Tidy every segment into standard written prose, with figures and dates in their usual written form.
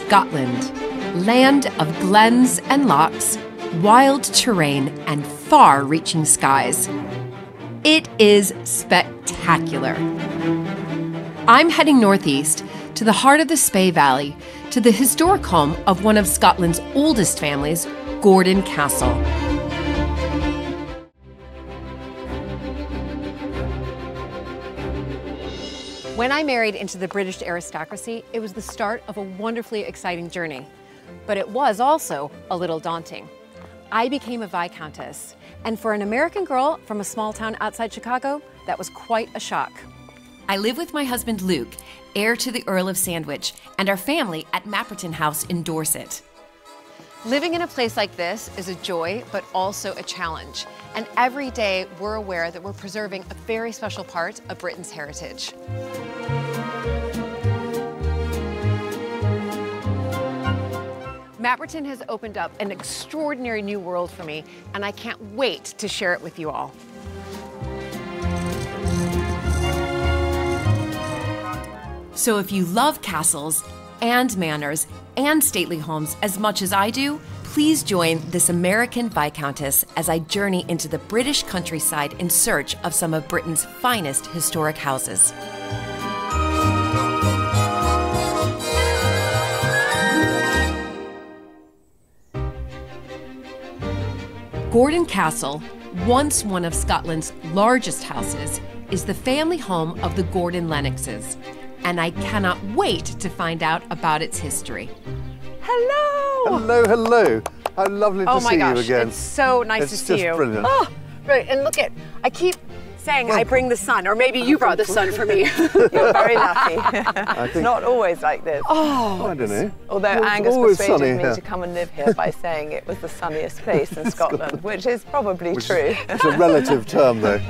Scotland, land of glens and lochs, wild terrain, and far-reaching skies. It is spectacular. I'm heading northeast to the heart of the Spey Valley, to the historic home of one of Scotland's oldest families, Gordon Castle. When I married into the British aristocracy, it was the start of a wonderfully exciting journey. But it was also a little daunting. I became a Viscountess, and for an American girl from a small town outside Chicago, that was quite a shock. I live with my husband Luke, heir to the Earl of Sandwich, and our family at Mapperton House in Dorset. Living in a place like this is a joy, but also a challenge. And every day we're aware that we're preserving a very special part of Britain's heritage. Mapperton has opened up an extraordinary new world for me, and I can't wait to share it with you all. So if you love castles and manors and stately homes as much as I do, please join this American Viscountess as I journey into the British countryside in search of some of Britain's finest historic houses. Gordon Castle, once one of Scotland's largest houses, is the family home of the Gordon Lennoxes, and I cannot wait to find out about its history. Hello! Hello, hello. How lovely to see you again. It's so nice to see you. It's just brilliant. Oh, right, and look at, I keep saying I bring the sun, or maybe you brought the sun for me. You're very lucky. It's not always like this. Oh, I don't know. Although Angus persuaded me to come and live here by saying it was the sunniest place in Scotland, which is probably true. It's a relative term, though.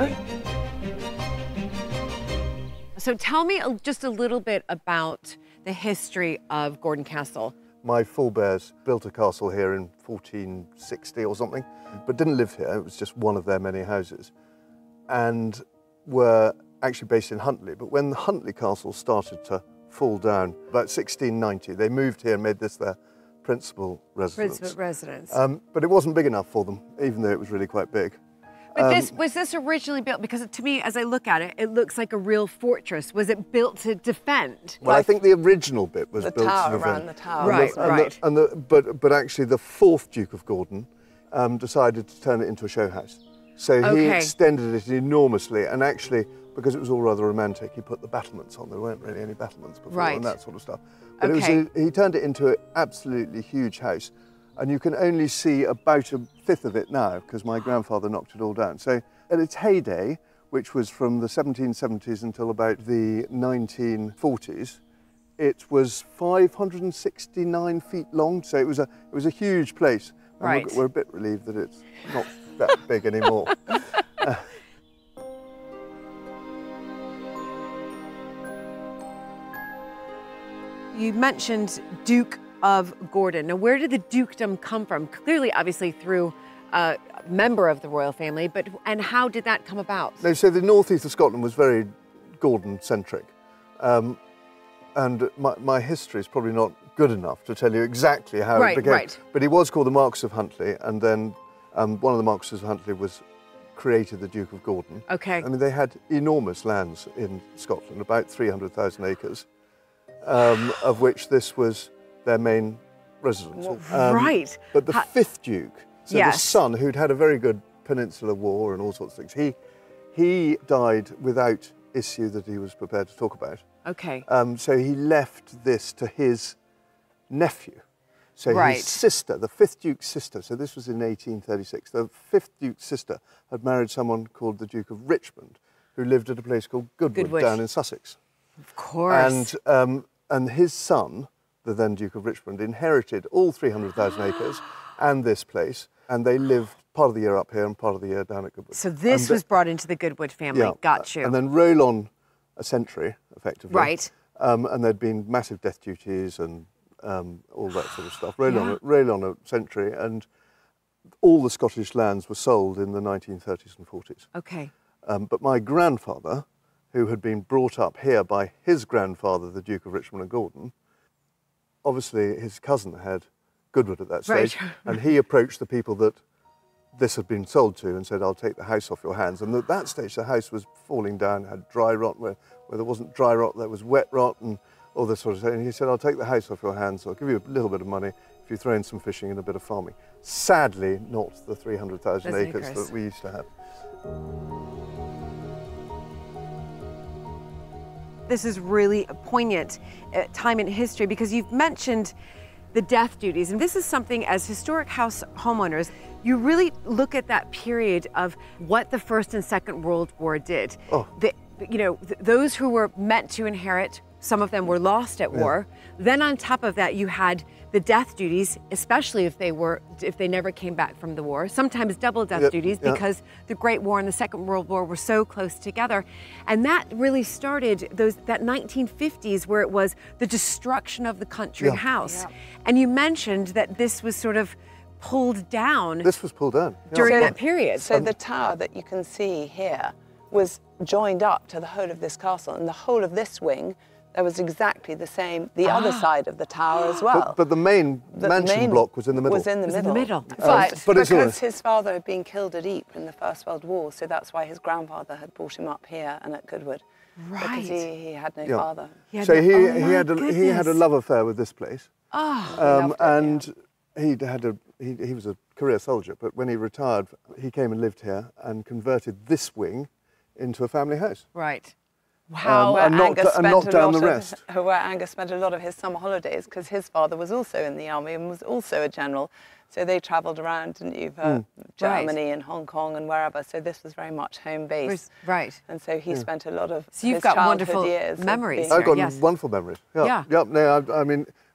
So tell me just a little bit about the history of Gordon Castle. My forebears built a castle here in 1460 or something, but didn't live here. It was just one of their many houses, and were actually based in Huntly. But when the Huntly Castle started to fall down, about 1690, they moved here and made this their principal residence. But it wasn't big enough for them, even though it was really quite big. But was this originally built, because to me, as I look at it, it looks like a real fortress. Was it built to defend? Well, I think the original bit was the built tower to defend. around the tower. Right. But actually the fourth Duke of Gordon decided to turn it into a show house. So he extended it enormously, and actually, because it was all rather romantic, he put the battlements on. There weren't really any battlements before and that sort of stuff. But he turned it into an absolutely huge house. And you can only see about a fifth of it now, because my grandfather knocked it all down. So at its heyday, which was from the 1770s until about the 1940s, it was 569 feet long. So it was a huge place. And we're a bit relieved that it's not that big anymore. You mentioned Duke of Gordon. Now, where did the dukedom come from? Clearly, obviously, through a member of the royal family, and how did that come about? No, so the northeast of Scotland was very Gordon-centric. And my history is probably not good enough to tell you exactly how it began. But he was called the Marquess of Huntly, and then one of the Marquesses of Huntly was created the Duke of Gordon. Okay. I mean, they had enormous lands in Scotland, about 300,000 acres, of which this was their main residence. But the fifth Duke, so the son, who'd had a very good Peninsular War and all sorts of things, he died without issue that he was prepared to talk about. Okay. So he left this to his nephew. So his sister, the fifth Duke's sister, so this was in 1836, the fifth Duke's sister had married someone called the Duke of Richmond, who lived at a place called Goodwood. Down in Sussex. Of course. And his son, the then Duke of Richmond, inherited all 300,000 acres and this place, and they lived part of the year up here and part of the year down at Goodwood. So this was brought into the Goodwood family. Yeah, got you. And then roll on a century, effectively. Right. And there'd been massive death duties and all that sort of stuff. Roll on a century, and all the Scottish lands were sold in the 1930s and 40s. Okay. But my grandfather, who had been brought up here by his grandfather, the Duke of Richmond and Gordon, obviously his cousin had Goodwood at that stage, Right. and he approached the people that this had been sold to and said, I'll take the house off your hands. And at that stage, the house was falling down, had dry rot, where there wasn't dry rot, there was wet rot and all this sort of thing. And he said, I'll take the house off your hands, I'll give you a little bit of money if you throw in some fishing and a bit of farming. Sadly, not the 300,000 acres that we used to have. This is really a poignant time in history because you've mentioned the death duties, and this is something as historic house homeowners, you really look at that period of what the First and Second World War did. Oh. Those who were meant to inherit, some of them were lost at war. Then on top of that, you had the death duties, especially if they never came back from the war, sometimes double death duties because the Great War and the Second World War were so close together. And that really started that 1950s where it was the destruction of the country house. And you mentioned that this was sort of pulled down. This was pulled down. During that period. So the tower that you can see here was joined up to the whole of this castle, and the whole of this wing, there was exactly the same, the other side of the tower as well. But the main mansion block was in the middle. Was in the middle. But because his father had been killed at Ypres in the First World War, so that's why his grandfather had brought him up here and at Goodwood. Right. Because he had no father. He had a love affair with this place. And he was a career soldier, but when he retired, he came and lived here and converted this wing into a family house. Right. Wow. And knocked down the rest. Where Angus spent a lot of his summer holidays, because his father was also in the army and was also a general. So they travelled around, didn't you, Germany and Hong Kong and wherever. So this was very much home base. Right. And so he spent a lot of So you've his got childhood wonderful years memories. I've got Yes. wonderful memories. Yeah. No,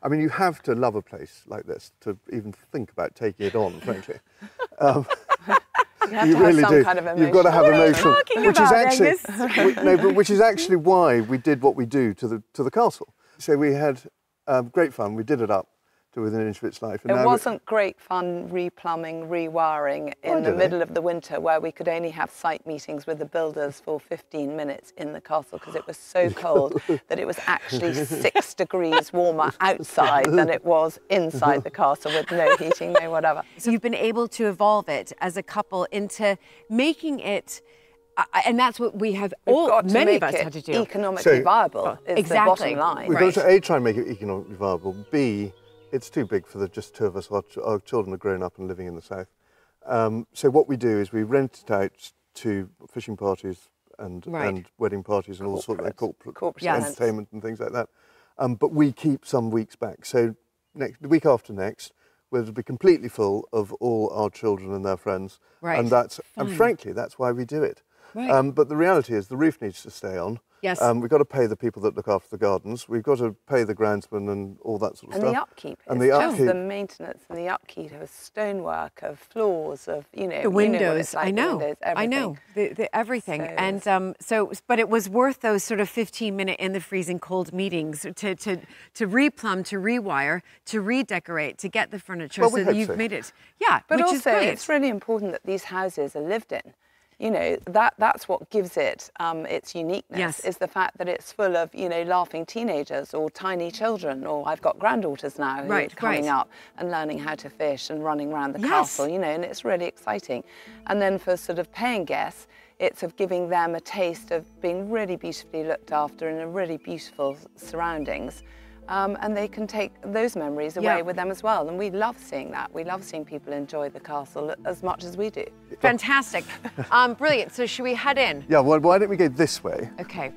I mean, you have to love a place like this to even think about taking it on, frankly. You have you to have really some do. kind of emotion. You've got to have emotion, Angus? which is actually why we did what we do to the castle. So we had great fun. We did it up to within an inch of its life. And it wasn't great fun replumbing, rewiring in the middle of the winter where we could only have site meetings with the builders for 15 minutes in the castle because it was so cold that it was actually 6 degrees warmer outside than it was inside the castle with no heating, no whatever. So you've been able to evolve it as a couple into making it, and that's what we have many of us had to do. Economically viable is the bottom line. We've got to A, try and make it economically viable, B, it's too big for just two of us. Our children are grown up and living in the south. So what we do is we rent it out to fishing parties and wedding parties and all sorts of corporate entertainment and things like that. But we keep some weeks back. So the week after next, we'll be completely full of all our children and their friends. Right. And frankly, that's why we do it. Right. But the reality is the roof needs to stay on. Yes. We've got to pay the people that look after the gardens. We've got to pay the groundsmen and all that sort of stuff. And the upkeep. The maintenance and the upkeep of stonework, of floors, of, the windows. I know. Everything. And but it was worth those sort of 15-minute in the freezing cold meetings to replumb, to rewire, to redecorate, to get the furniture so that you've made it. Yeah, but which also is great. It's really important that these houses are lived in. That's what gives it its uniqueness, is the fact that it's full of, laughing teenagers or tiny children, or I've got granddaughters now who are coming up and learning how to fish and running around the castle, and it's really exciting. And then for sort of paying guests, it's of giving them a taste of being really beautifully looked after in a really beautiful surroundings. And they can take those memories away with them as well. And we love seeing that. We love seeing people enjoy the castle as much as we do. Fantastic. Brilliant. So should we head in? Yeah, well, why don't we go this way? Okay.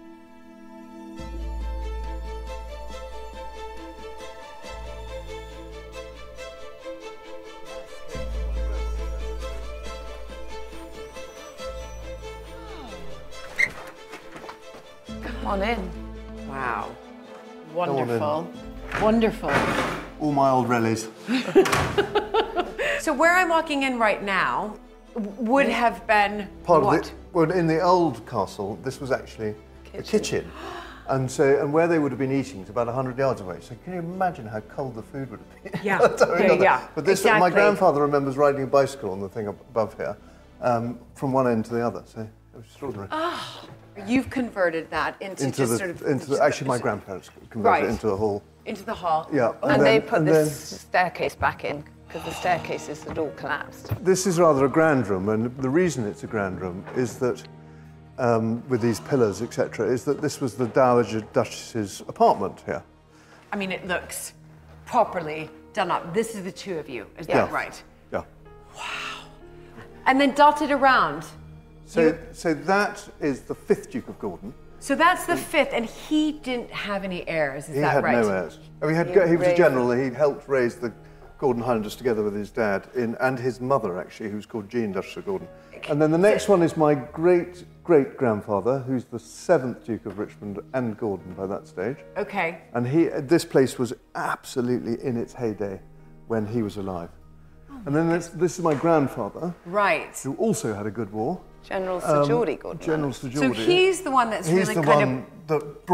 Come on in. Wow. Wonderful. Wonderful. All my old relics. So where I'm walking in right now would have been well, in the old castle, this was actually a kitchen. And where they would have been eating is about 100 yards away. So can you imagine how cold the food would have been? Yeah. But my grandfather remembers riding a bicycle on the thing above here, from one end to the other. So it was extraordinary. You've converted that into actually, my grandparents converted it into a hall. into the hall. Yeah. And they put this staircase back in, because the staircases had all collapsed. This is rather a grand room, and the reason it's a grand room is that, with these pillars, etc., is that this was the Dowager Duchess's apartment here. I mean, it looks properly done up. This is the two of you, is that right? Yeah. Wow. And then dotted around. So that is the 5th Duke of Gordon. So that's the 5th, and he didn't have any heirs, is that right? He had no heirs. I mean, he was a general, he helped raise the Gordon Highlanders together with his dad, and his mother, actually, who's called Jean, Duchess of Gordon. And then the next one is my great-great-grandfather, who's the 7th Duke of Richmond and Gordon by that stage. Okay. And this place was absolutely in its heyday when he was alive. And then this is my grandfather. Right. Who also had a good war. General Sir Geordie Gordon. General Sir Geordie. So he's the one that's he's really the one that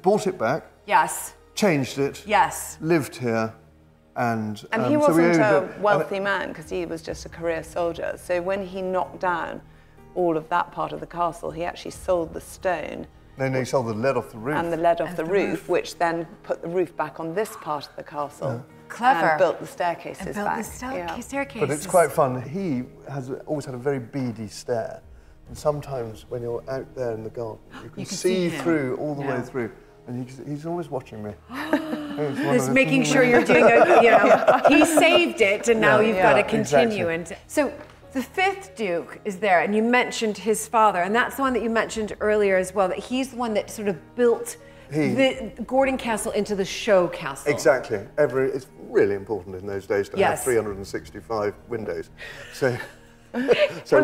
brought it back. Yes. Changed it. Yes. Lived here. And he wasn't a wealthy man, because he was just a career soldier. So when he knocked down all of that part of the castle, he actually sold the stone. No, he sold the lead off the roof. And the lead off the roof, which then put the roof back on this part of the castle. Yeah. Clever. And built the staircases back. Staircases. But it's quite fun. He has always had a very beady stare. And sometimes when you're out there in the garden, you can see through all the way through. And he's always watching me. He's making sure you're doing it, he saved it, and now you've got to continue. Exactly. And so the 5th Duke is there, and you mentioned his father, and that's the one that you mentioned earlier as well, that he's the one that sort of built the Gordon Castle into the show castle. Exactly. It's really important in those days to have 365 windows. So well,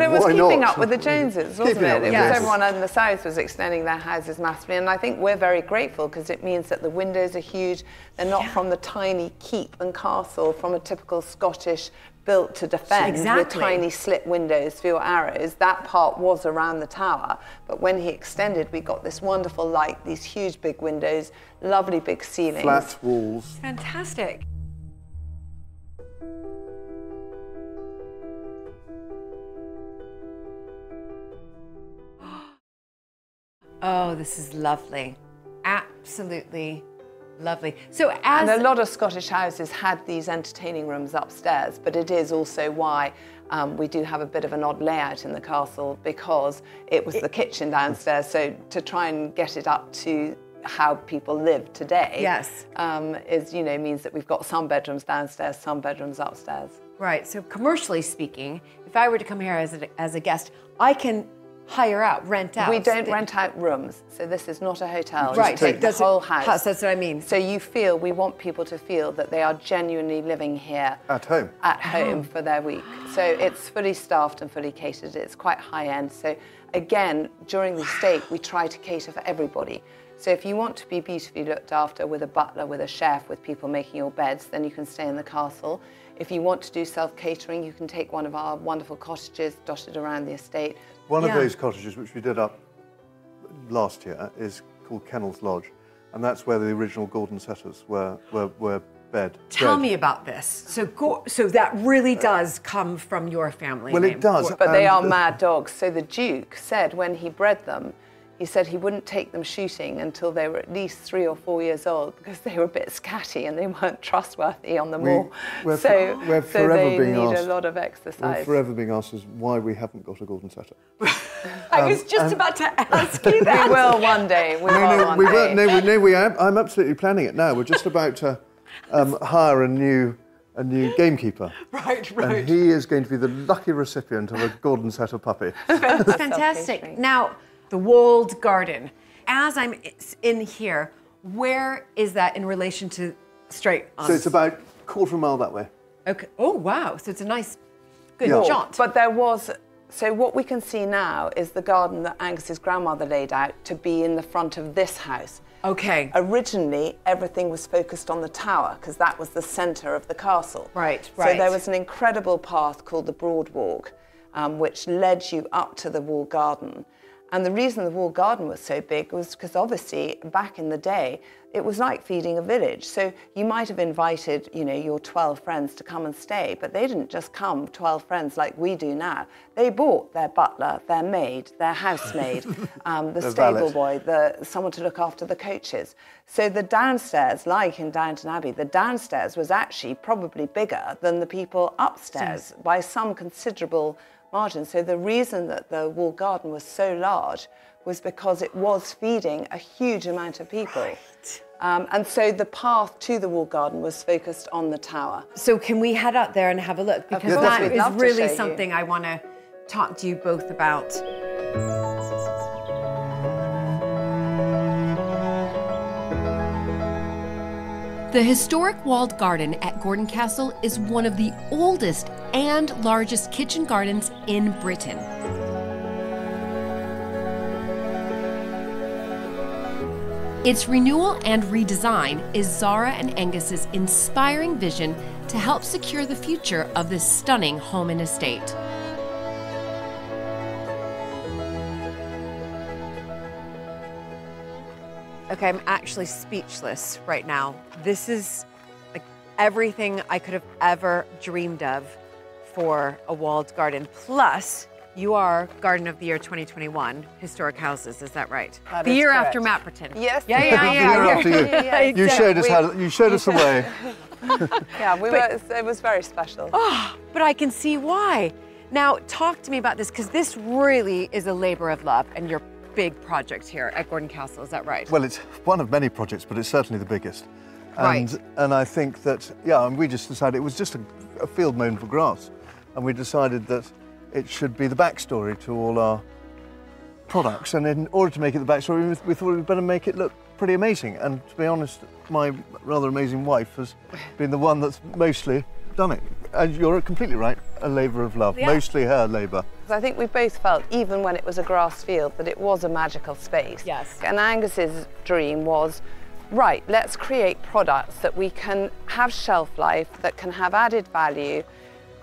it was keeping up with the Joneses, wasn't it? It was everyone in the south was extending their houses massively, and I think we're very grateful because it means that the windows are huge. They're not from the tiny keep and castle from a typical Scottish built to defend with tiny slit windows for your arrows. That part was around the tower, but when he extended, we got this wonderful light, these huge big windows, lovely big ceilings. Flat walls. Fantastic. Oh, this is lovely. Absolutely lovely. So and a lot of Scottish houses had these entertaining rooms upstairs, but it is also why we do have a bit of an odd layout in the castle, because it was the kitchen downstairs. So to try and get it up to how people live today means that we've got some bedrooms downstairs, some bedrooms upstairs. Right, so commercially speaking, if I were to come here as a guest, I can hire out, rent out. We don't rent out rooms, so this is not a hotel. Right, you take the whole house. That's what I mean. So we want people to feel that they are genuinely living here. At home. At home for their week. So it's fully staffed and fully catered. It's quite high end. So again, during the estate, we try to cater for everybody. So if you want to be beautifully looked after with a butler, with a chef, with people making your beds, then you can stay in the castle. If you want to do self-catering, you can take one of our wonderful cottages dotted around the estate. One of those cottages, which we did up last year, is called Kennel's Lodge, and that's where the original Gordon setters were bred. Tell me about this. So that really does come from your family Well, name. it does. But they are mad dogs. So the Duke said when he bred them, he said he wouldn't take them shooting until they were at least 3 or 4 years old, because they were a bit scatty and they weren't trustworthy on the moor. So they need a lot of exercise. We're forever being asked as why we haven't got a Gordon setter. I was just about to ask you that. We will one day. I'm absolutely planning it now. We're just about to hire a new gamekeeper. Right. And he is going to be the lucky recipient of a Gordon setter puppy. Fantastic. Now, the walled garden. As I'm in here, where is that in relation to straight on? So it's about a quarter of a mile that way. Okay. Oh, wow. So it's a nice, good jaunt. But so what we can see now is the garden that Angus's grandmother laid out to be in the front of this house. Okay. Originally, everything was focused on the tower, because that was the centre of the castle. Right. So there was an incredible path called the Broad Walk, which led you up to the walled garden. And the reason the walled garden was so big was because obviously back in the day, it was like feeding a village. So you might have invited, you know, your 12 friends to come and stay, but they didn't just come 12 friends like we do now. They brought their butler, their maid, their housemaid, the stable boy, someone to look after the coaches. So the downstairs, like in Downton Abbey, the downstairs was actually probably bigger than the people upstairs by some considerable margin. So the reason that the walled garden was so large was because it was feeding a huge amount of people. Right. And so the path to the walled garden was focused on the tower. So can we head up there and have a look? Because that is really something I want to talk to you both about. The historic walled garden at Gordon Castle is one of the oldest and largest kitchen gardens in Britain. Its renewal and redesign is Zara and Angus's inspiring vision to help secure the future of this stunning home and estate. Okay, I'm actually speechless right now. This is like everything I could have ever dreamed of for a walled garden. Plus, you are Garden of the Year 2021 Historic Houses, is that right? That the year correct. After Matt Prettin. Yes. Yeah. The year after you. You showed us how. You showed us the way. Yeah, it was very special. Oh, but I can see why. Now, talk to me about this, because this really is a labor of love, and your big project here at Gordon Castle, is that right? Well, it's one of many projects, but it's certainly the biggest. Right. And I think that, and we just decided it was just a field mown for grass, and we decided that it should be the backstory to all our products. And in order to make it the backstory, we thought we'd better make it look pretty amazing. And to be honest, my rather amazing wife has been the one that's mostly done it. And you're completely right, a labour of love, mostly her labour. I think we both felt, even when it was a grass field, that it was a magical space. Yes. And Angus's dream was, right, let's create products that we can have shelf life, that can have added value,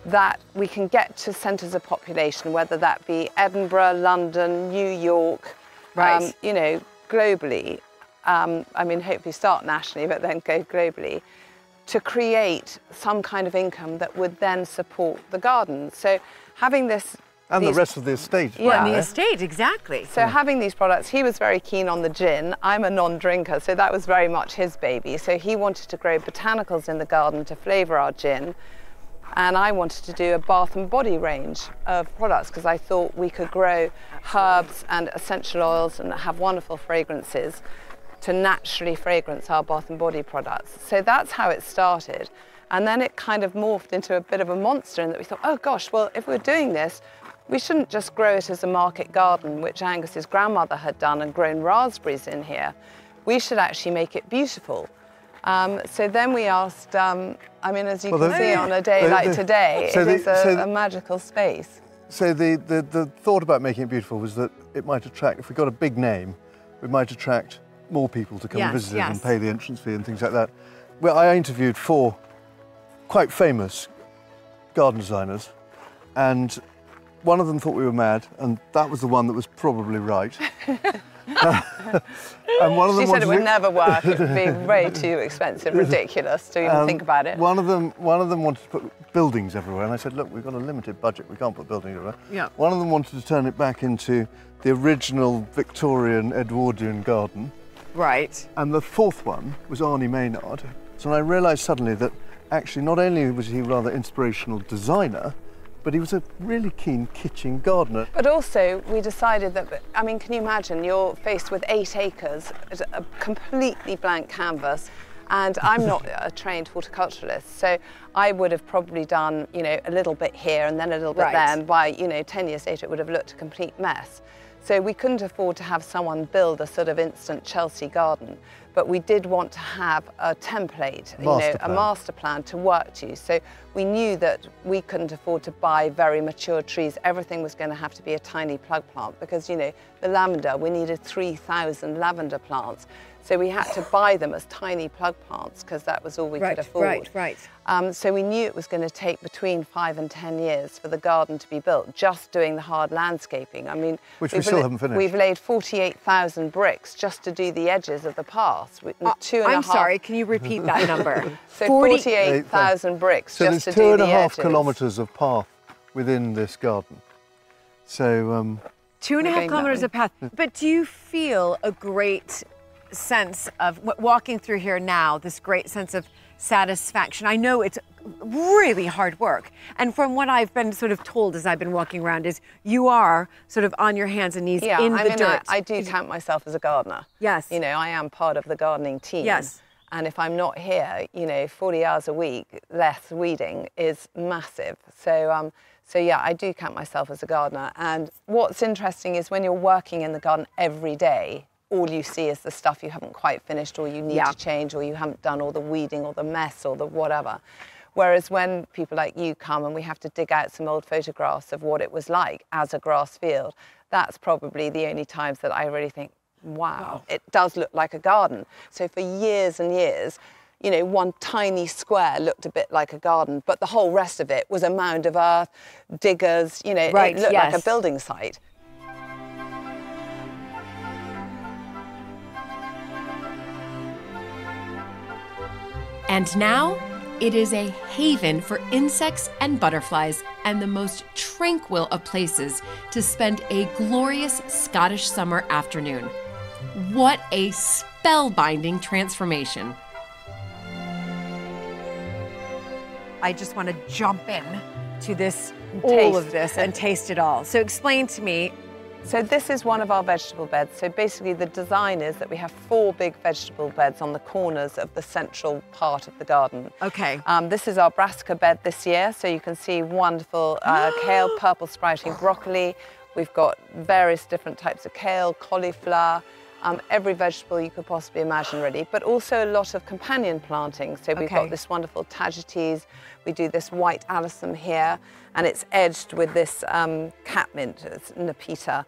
that we can get to centres of population, whether that be Edinburgh, London, New York, right. You know, globally. I mean, hopefully start nationally, but then go globally, to create some kind of income that would then support the garden. So having this... And the rest of the estate. Yeah, and the estate, exactly. So having these products, he was very keen on the gin. I'm a non-drinker, so that was very much his baby. So he wanted to grow botanicals in the garden to flavour our gin. And I wanted to do a bath and body range of products because I thought we could grow herbs and essential oils and have wonderful fragrances to naturally fragrance our bath and body products. So that's how it started. And then it kind of morphed into a bit of a monster in that we thought, oh gosh, well, if we're doing this, we shouldn't just grow it as a market garden, which Angus's grandmother had done and grown raspberries in here. We should actually make it beautiful. So then we asked, I mean, as you can see on a day like today, it is a magical space. So the thought about making it beautiful was that it might attract, if we got a big name, we might attract more people to come and visit it and pay the entrance fee and things like that. Well, I interviewed 4 quite famous garden designers, and one of them thought we were mad, and that was the one that was probably right. And one of them said it would never work. It would be way too expensive, ridiculous to even think about it. One of them wanted to put buildings everywhere, and I said, look, we've got a limited budget. We can't put buildings everywhere. Yeah. One of them wanted to turn it back into the original Victorian Edwardian garden. Right. And the 4th one was Arnie Maynard. So I realised suddenly that actually not only was he a rather inspirational designer, but he was a really keen kitchen gardener. But also, we decided that, I mean, can you imagine, you're faced with 8 acres, a completely blank canvas, and I'm not a trained horticulturalist, so I would have probably done, you know, a little bit here and then a little bit there, and by, you know, 10 years later it would have looked a complete mess. So we couldn't afford to have someone build a sort of instant Chelsea garden, but we did want to have a template, a master plan to work to. So we knew that we couldn't afford to buy very mature trees. Everything was going to have to be a tiny plug plant because, you know, the lavender, we needed 3,000 lavender plants. So we had to buy them as tiny plug plants because that was all we could afford. So we knew it was going to take between 5 and 10 years for the garden to be built, just doing the hard landscaping. I mean, which we still haven't finished. We've laid 48,000 bricks just to do the edges of the paths. I'm sorry, can you repeat that number? So 48,000 bricks just to do the edges. So there's 2.5 kilometres of path within this garden. So 2.5 kilometres of path. But do you feel a great sense of walking through here now, this great sense of satisfaction? I know it's really hard work, and from what I've been sort of told as I've been walking around is you are sort of on your hands and knees in the dirt. I do count myself as a gardener. Yes. You know, I am part of the gardening team. Yes. And if I'm not here, you know, 40 hours a week less weeding is massive. So yeah, I do count myself as a gardener. And what's interesting is when you're working in the garden every day, all you see is the stuff you haven't quite finished, or you need to change, or you haven't done all the weeding or the mess or the whatever. Whereas when people like you come and we have to dig out some old photographs of what it was like as a grass field, that's probably the only times that I really think, wow, it does look like a garden. So for years and years, you know, one tiny square looked a bit like a garden, but the whole rest of it was a mound of earth, diggers, you know, it looked like a building site. And now, it is a haven for insects and butterflies and the most tranquil of places to spend a glorious Scottish summer afternoon. What a spellbinding transformation. I just want to jump in to this, all of this, and taste it all. So explain to me. So this is one of our vegetable beds. So basically the design is that we have 4 big vegetable beds on the corners of the central part of the garden. Okay. This is our brassica bed this year. So you can see wonderful kale, purple sprouting broccoli. We've got various different types of kale, cauliflower, every vegetable you could possibly imagine really, but also a lot of companion planting. So we've got this wonderful tagetes. We do this white alyssum here, and it's edged with this catmint, it's Nepeta,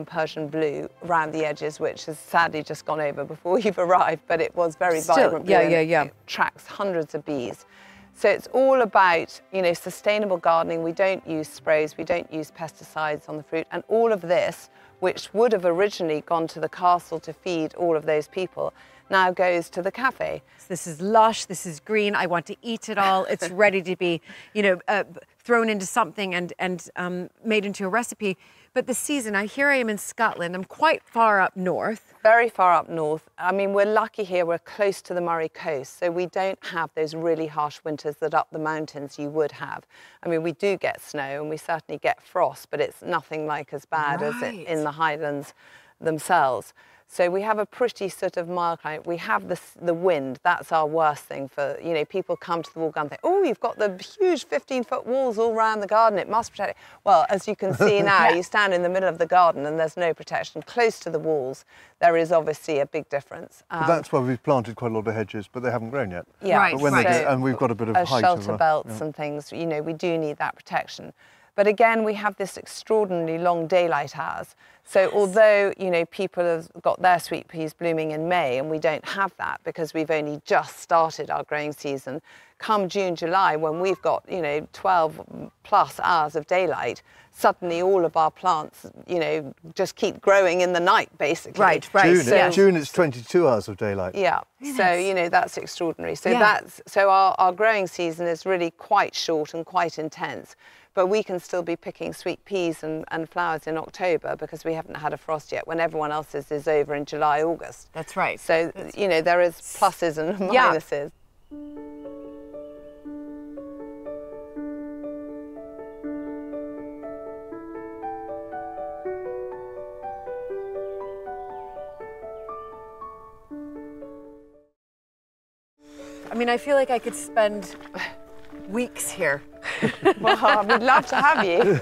Persian blue around the edges, which has sadly just gone over before you've arrived, but it was very vibrant blue. It attracts hundreds of bees. So it's all about, you know, sustainable gardening. We don't use sprays, we don't use pesticides on the fruit, and all of this, which would have originally gone to the castle to feed all of those people, now goes to the cafe. So this is lush, this is green, I want to eat it all. It's ready to be, you know, thrown into something and made into a recipe. But the season, here I am in Scotland, I'm quite far up north. Very far up north. I mean, we're lucky here, we're close to the Moray coast, so we don't have those really harsh winters that up the mountains you would have. I mean, we do get snow and we certainly get frost, but it's nothing like as bad as it in the Highlands themselves. So we have a pretty sort of mild climate. We have the wind. That's our worst thing for, you know, people come to the wall garden and think, oh, you've got the huge 15-foot walls all around the garden. It must protect it. Well, as you can see now, you stand in the middle of the garden and there's no protection. Close to the walls, there is obviously a big difference. But that's why we've planted quite a lot of hedges, but they haven't grown yet. Yeah, but when they do, and we've got a bit of height shelter belts and things, you know, we do need that protection. But again, we have this extraordinarily long daylight hours. So although, you know, people have got their sweet peas blooming in May and we don't have that because we've only just started our growing season, come June, July, when we've got, you know, 12 plus hours of daylight, suddenly all of our plants, you know, just keep growing in the night, basically. Right. June it's 22 hours of daylight. Yeah, so, you know, that's extraordinary. So our growing season is really quite short and quite intense. But we can still be picking sweet peas and flowers in October because we haven't had a frost yet, when everyone else's is over in July, August. That's right. So, you know, there is pluses and minuses. I mean, I feel like I could spend weeks here. Well, we'd love to have you.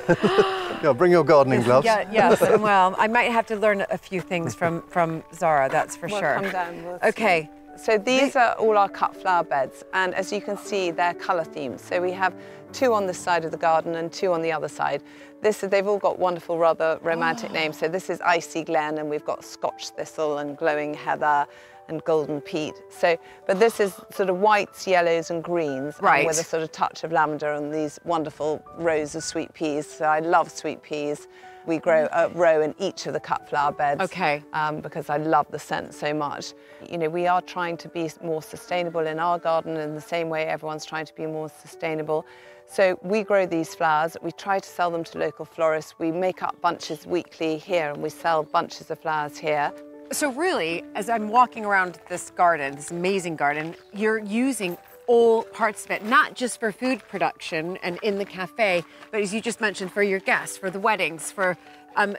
Yeah, bring your gardening gloves. Yes, well, I might have to learn a few things from Zara, that's for sure. Come down, we'll okay, So these are all our cut flower beds, and as you can see, they're colour themed. So we have 2 on this side of the garden and 2 on the other side. They've all got wonderful, rather romantic names. So this is Icy Glen, and we've got Scotch Thistle and Glowing Heather and Golden Peat. So, but this is sort of whites, yellows and greens, right, with a sort of touch of lavender and these wonderful rows of sweet peas. So I love sweet peas. We grow a row in each of the cut flower beds, okay, because I love the scent so much. You know, we are trying to be more sustainable in our garden in the same way everyone's trying to be more sustainable. So we grow these flowers, we try to sell them to local florists, we make up bunches weekly here and we sell bunches of flowers here. So really, as I'm walking around this garden, this amazing garden, you're using all parts of it, not just for food production and in the cafe, but as you just mentioned, for your guests, for the weddings, for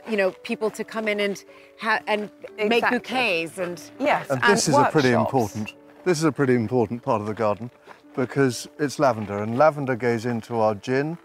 you know, people to come in and make bouquets and yes, and this is a pretty important. This is a pretty important part of the garden because it's lavender, and lavender goes into our gin.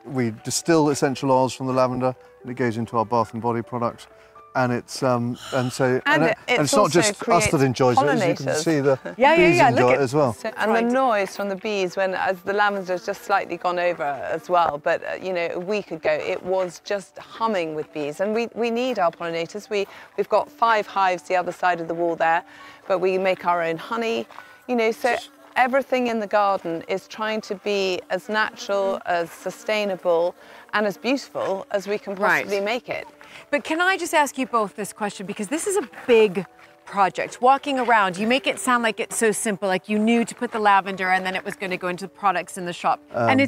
We distill essential oils from the lavender, and it goes into our bath and body products. And it's it's not just us that enjoys it. As you can see, the bees enjoy it as well. So, and the noise from the bees, as the lavender's just slightly gone over as well. But you know, a week ago it was just humming with bees, and we need our pollinators. We've got 5 hives the other side of the wall there, but we make our own honey. You know, so everything in the garden is trying to be as natural, as sustainable, and as beautiful as we can possibly make it. But can I just ask you both this question, because this is a big project. Walking around, you make it sound like it's so simple, like you knew to put the lavender and then it was going to go into products in the shop. And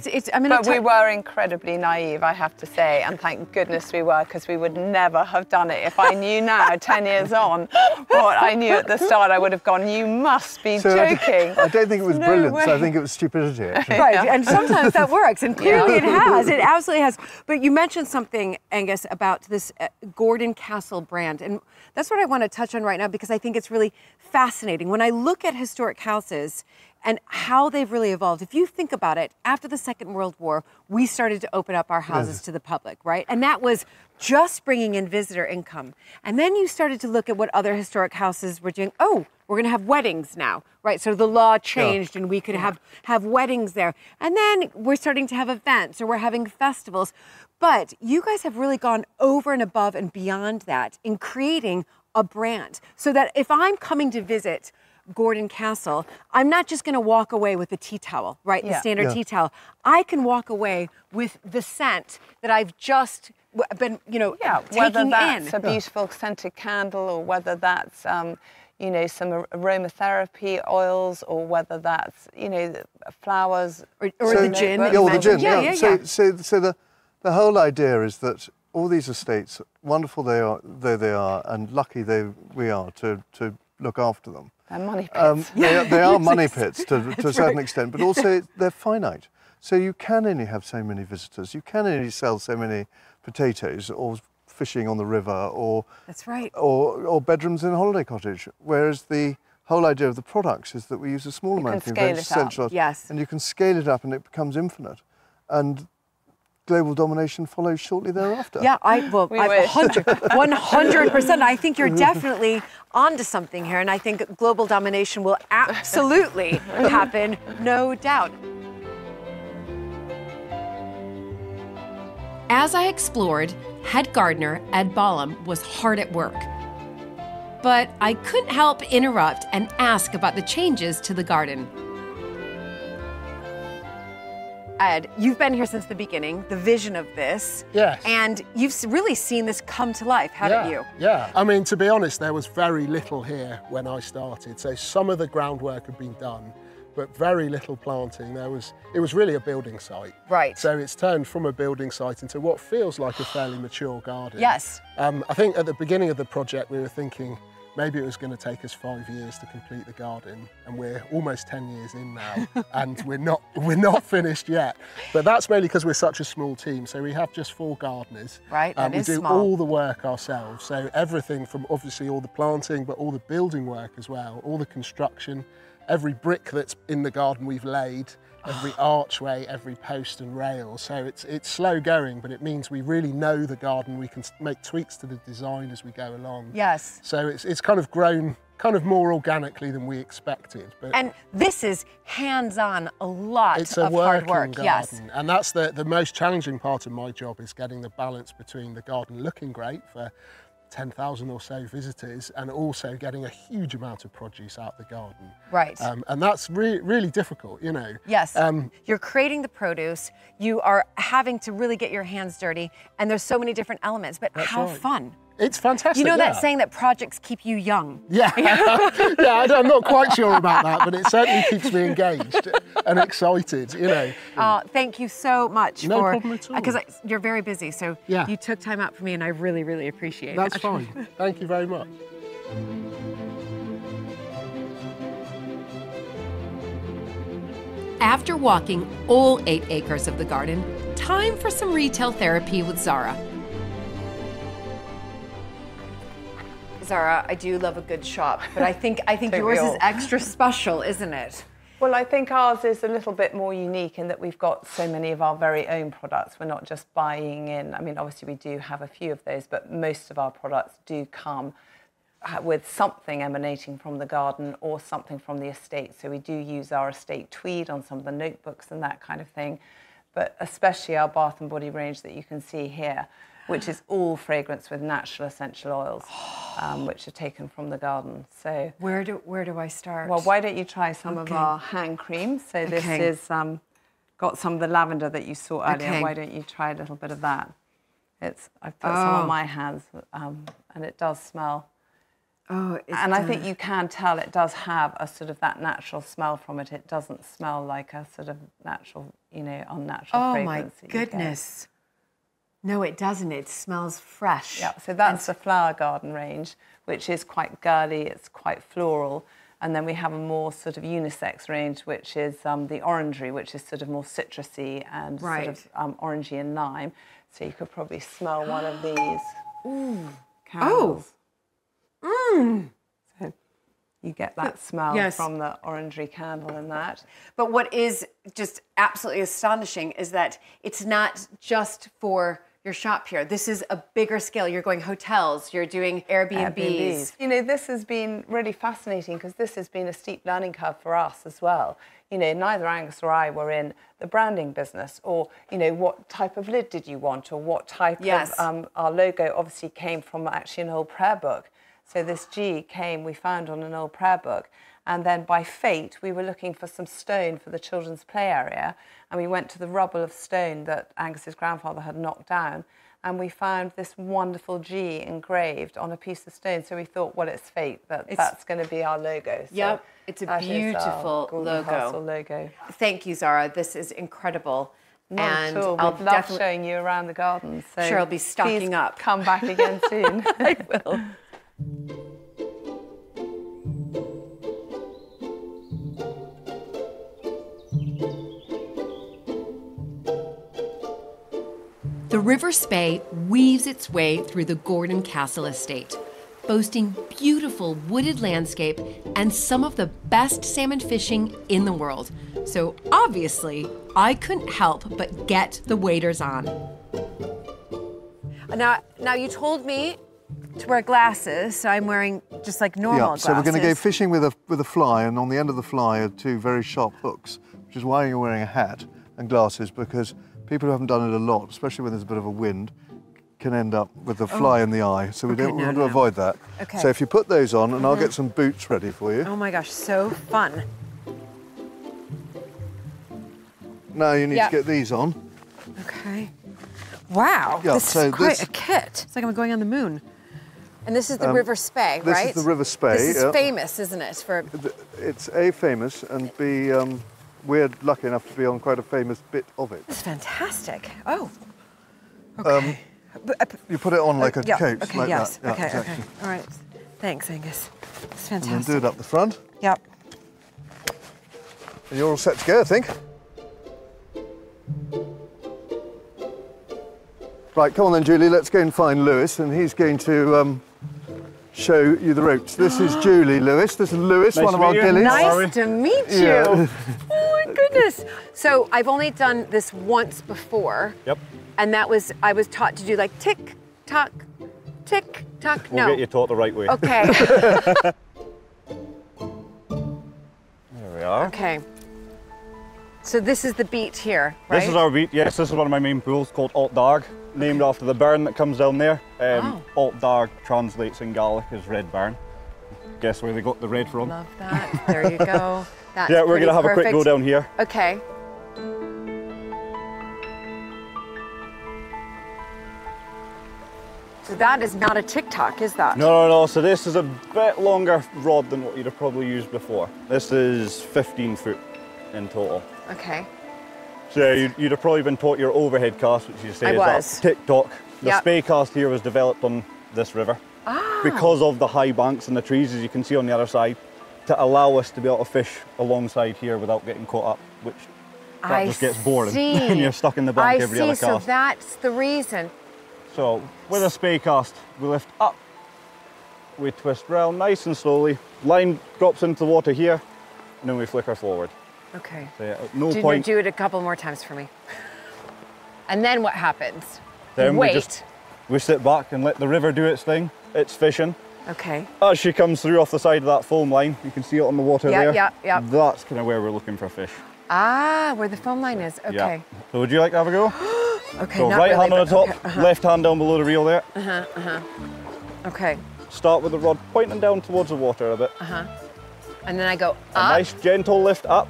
but we were incredibly naive, I have to say, and thank goodness we were, because we would never have done it. If I knew now, 10 years on, what I knew at the start, I would have gone, you must be joking. I don't think it was brilliance, I think it was stupidity, actually. Right, and sometimes that works, and clearly it has, it absolutely has. But you mentioned something, Angus, about this Gordon Castle brand, and that's what I want to touch on right now, because I think it's really fascinating. When I look at historic houses and how they've really evolved, if you think about it, after the Second World War, we started to open up our houses to the public, right? And that was just bringing in visitor income. And then you started to look at what other historic houses were doing. Oh, we're going to have weddings now, right? So the law changed and we could have weddings there. And then we're starting to have events, or we're having festivals. But you guys have really gone over and above and beyond that in creating a brand, so that if I'm coming to visit Gordon Castle, I'm not just going to walk away with the tea towel, right? The standard tea towel. I can walk away with the scent that I've just been, you know, taking whether that's in. a beautiful scented candle, or whether that's you know, some aromatherapy oils, or whether that's, you know, flowers or the gin. Or the gin. So the whole idea is that all these estates, wonderful though they are, and lucky we are to look after them. They're money pits. They are money pits to a certain extent, but also they're finite. So you can only have so many visitors. You can only sell so many potatoes, or fishing on the river, or or bedrooms in a holiday cottage. Whereas the whole idea of the products is that we use a small amount of essential, and you can scale it up, and it becomes infinite. And global domination follows shortly thereafter. Yeah, 100%. I think you're definitely onto something here, and I think global domination will absolutely happen, no doubt. As I explored, head gardener Ed Ballum was hard at work. But I couldn't help interrupt and ask about the changes to the garden. Ed, you've been here since the beginning, the vision of this. Yes. And you've really seen this come to life, haven't you? Yeah. I mean, to be honest, there was very little here when I started. So some of the groundwork had been done, but very little planting. It was really a building site. Right. So it's turned from a building site into what feels like a fairly mature garden. Yes. I think at the beginning of the project, we were thinking maybe it was going to take us 5 years to complete the garden, and we're almost 10 years in now, and we're not finished yet. But that's mainly because we're such a small team. So we have just 4 gardeners. Right, that is small. We do all the work ourselves. So everything from obviously all the planting, but all the building work as well, all the construction, every brick that's in the garden we've laid, every archway, every post and rail. So it's slow going, but it means we really know the garden. We can make tweaks to the design as we go along. Yes. So it's kind of grown kind of more organically than we expected. But and this is hands-on, a lot it's of hard work. Garden, yes. And that's the most challenging part of my job, is getting the balance between the garden looking great for 10,000 or so visitors and also getting a huge amount of produce out the garden. Right. And that's really difficult, you know. Yes. You're creating the produce, you are having to really get your hands dirty, and there's so many different elements, but how fun. It's fantastic. You know that saying that projects keep you young? Yeah, yeah, I'm not quite sure about that, but it certainly keeps me engaged and excited, you know. Thank you so much. No problem at all. Because you're very busy, so you took time out for me, and I really, really appreciate it. That's fine. Thank you very much. After walking all 8 acres of the garden, time for some retail therapy with Zara. Zara, I do love a good shop, but I think yours is extra special, isn't it? Well, I think ours is a little bit more unique in that we've got so many of our very own products. We're not just buying in. I mean, obviously we do have a few of those, but most of our products do come with something emanating from the garden or something from the estate. So we do use our estate tweed on some of the notebooks and that kind of thing, but especially our bath and body range that you can see here, which is all fragrance with natural essential oils, which are taken from the garden. So where do I start? Well, why don't you try some of our hand creams? So this is got some of the lavender that you saw earlier. Why don't you try a little bit of that? I've put some on my hands, and it does smell. Oh, and I think you can tell it does have a sort of that natural smell from it. It doesn't smell like a sort of natural, you know, unnatural fragrance. Oh my goodness. No, it doesn't. It smells fresh. Yeah, so that's the flower garden range, which is quite girly, it's quite floral. And then we have a more sort of unisex range, which is the orangery, which is sort of more citrusy and sort of orangey and lime. So you could probably smell one of these candles. So you get that smell from the orangery candle and that. But what is just absolutely astonishing is that it's not just for your shop here. This is a bigger scale. You're going hotels, you're doing Airbnbs. You know, this has been really fascinating because this has been a steep learning curve for us as well. You know, neither Angus or I were in the branding business, or, you know, what type of lid did you want, or what type of, our logo obviously came from actually an old prayer book. So this G we found on an old prayer book. And then by fate, we were looking for some stone for the children's play area. And we went to the rubble of stone that Angus's grandfather had knocked down. And we found this wonderful G engraved on a piece of stone. So we thought, well, it's fate, that's going to be our logo. So yep, it's a beautiful logo. Thank you, Zara. This is incredible. Not at all. I'll love showing you around the garden. So sure, I'll be stocking up. Come back again soon. I will. The River Spey weaves its way through the Gordon Castle estate, boasting beautiful wooded landscape and some of the best salmon fishing in the world. So obviously, I couldn't help but get the waders on. Now you told me to wear glasses, so I'm wearing just like normal glasses. So we're going to go fishing with a fly, and on the end of the fly are 2 very sharp hooks, which is why you're wearing a hat and glasses, because people who haven't done it a lot, especially when there's a bit of a wind, can end up with a fly in the eye. So we want to avoid that. Okay. So if you put those on, and I'll get some boots ready for you. Oh my gosh, so fun. Now you need to get these on. Okay. Wow, this is quite a kit. It's like I'm going on the moon. And this is the River Spey, right? This is the River Spey. This is famous, isn't it? It's A, famous, and B, we're lucky enough to be on quite a famous bit of it. It's fantastic. Oh, okay. You put it on like a coat, okay, like yes. that. Okay, exactly. okay. All right. Thanks, Angus. It's fantastic. And then do it up the front. Yep. And you're all set to go, I think. Right, come on then, Julie, let's go and find Lewis, and he's going to show you the ropes. This is Julie, Lewis. This is Lewis, one of our gillies. Nice to meet you. Yeah. Oh my goodness. So I've only done this once before. Yep. And that was, I was taught to do like tick, tock, tick, tock. We'll get you taught the right way. Okay. we are. Okay. So this is the beat here, right? This is our beat, yes. This is one of my main pools called Alt Darg, named after the burn that comes down there. Alt Darg translates in Gaelic as red burn. Guess where they got the red from? Love that. There you go. That's yeah, we're going to have perfect. a quick go down here. Okay. So that is not a TikTok, is that? No. So this is a bit longer rod than what you'd have probably used before. This is 15 foot in total. Okay. So you'd have probably been taught your overhead cast, which you say is that TikTok. The spey cast here was developed on this river because of the high banks and the trees, as you can see on the other side, to allow us to be able to fish alongside here without getting caught up, which just gets boring when you're stuck in the bank every other cast. So that's the reason. So with a spey cast, we lift up, we twist round nice and slowly, line drops into the water here, and then we flicker forward. Okay. So yeah, no point. Do it a couple more times for me. And then what happens? Then we sit back and let the river do its thing. It's fishing. Okay. As she comes through off the side of that foam line, you can see it on the water there. Yeah. That's kind of where we're looking for fish. Ah, where the foam line is. Okay. Yeah. So would you like to have a go? Okay. So right hand on the top, left hand down below the reel there. Okay. Start with the rod pointing down towards the water a bit. And then I go up. A nice gentle lift up,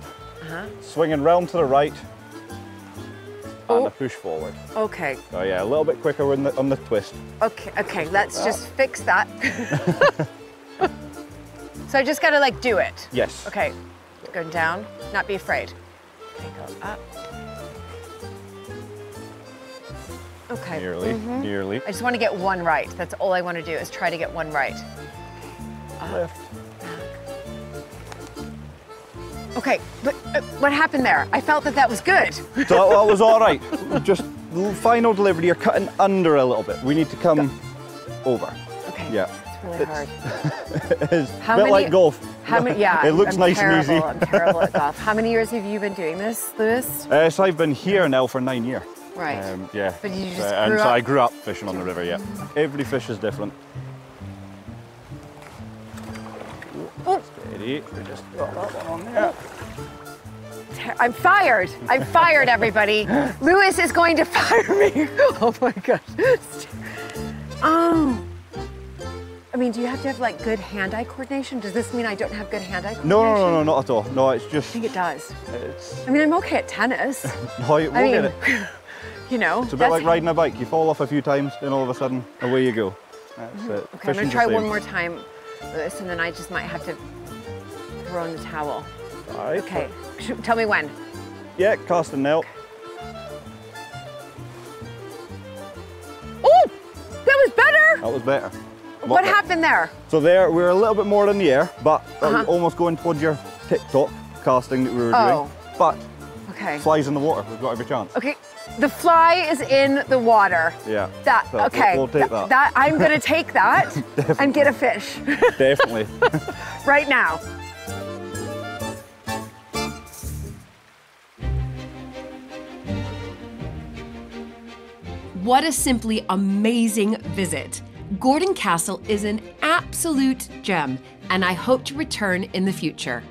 swinging round to the right, and a push forward. Okay. So yeah, a little bit quicker on the twist. Okay, let's just fix that. So I just gotta like do it? Yes. Okay, go down, not be afraid. Okay, go up. Okay. Nearly. I just want to get one right. That's all I want to do is try to get one right. Left. Okay, but what happened there? I felt that was good. So that was all right. Just final delivery, you're cutting under a little bit. We need to come over. Okay. Yeah. It's really hard. It's a bit like golf. How many? Yeah. It looks nice and easy. I'm terrible at golf. How many years have you been doing this, Lewis? So I've been here now for 9 years. Right. Yeah. But you just and grew so up? I grew up fishing on the river. Yeah. Every fish is different. Oh. Steady. We just got that one on there. I'm fired. I'm fired, everybody. Lewis is going to fire me. Oh my gosh. I mean, do you have to have like good hand-eye coordination? Does this mean I don't have good hand-eye coordination? No, not at all. No, it's just. I think it does. I mean, I'm okay at tennis. No, we'll get it. You know. It's a bit like riding a bike. You fall off a few times, then all of a sudden, away you go. That's it. Okay, I'm gonna try one more time, Lewis, and then I just might have to throw in the towel. All right. Okay, tell me when. Yeah, casting now. Oh, that was better. That was better. What happened there? So there, we're a little bit more in the air, but almost going towards your TikTok casting that we were doing. But flies in the water, we've got every chance. Okay, the fly is in the water. Yeah. We'll take that. I'm gonna take that and get a fish. Definitely. Right now. What a simply amazing visit. Gordon Castle is an absolute gem, and I hope to return in the future.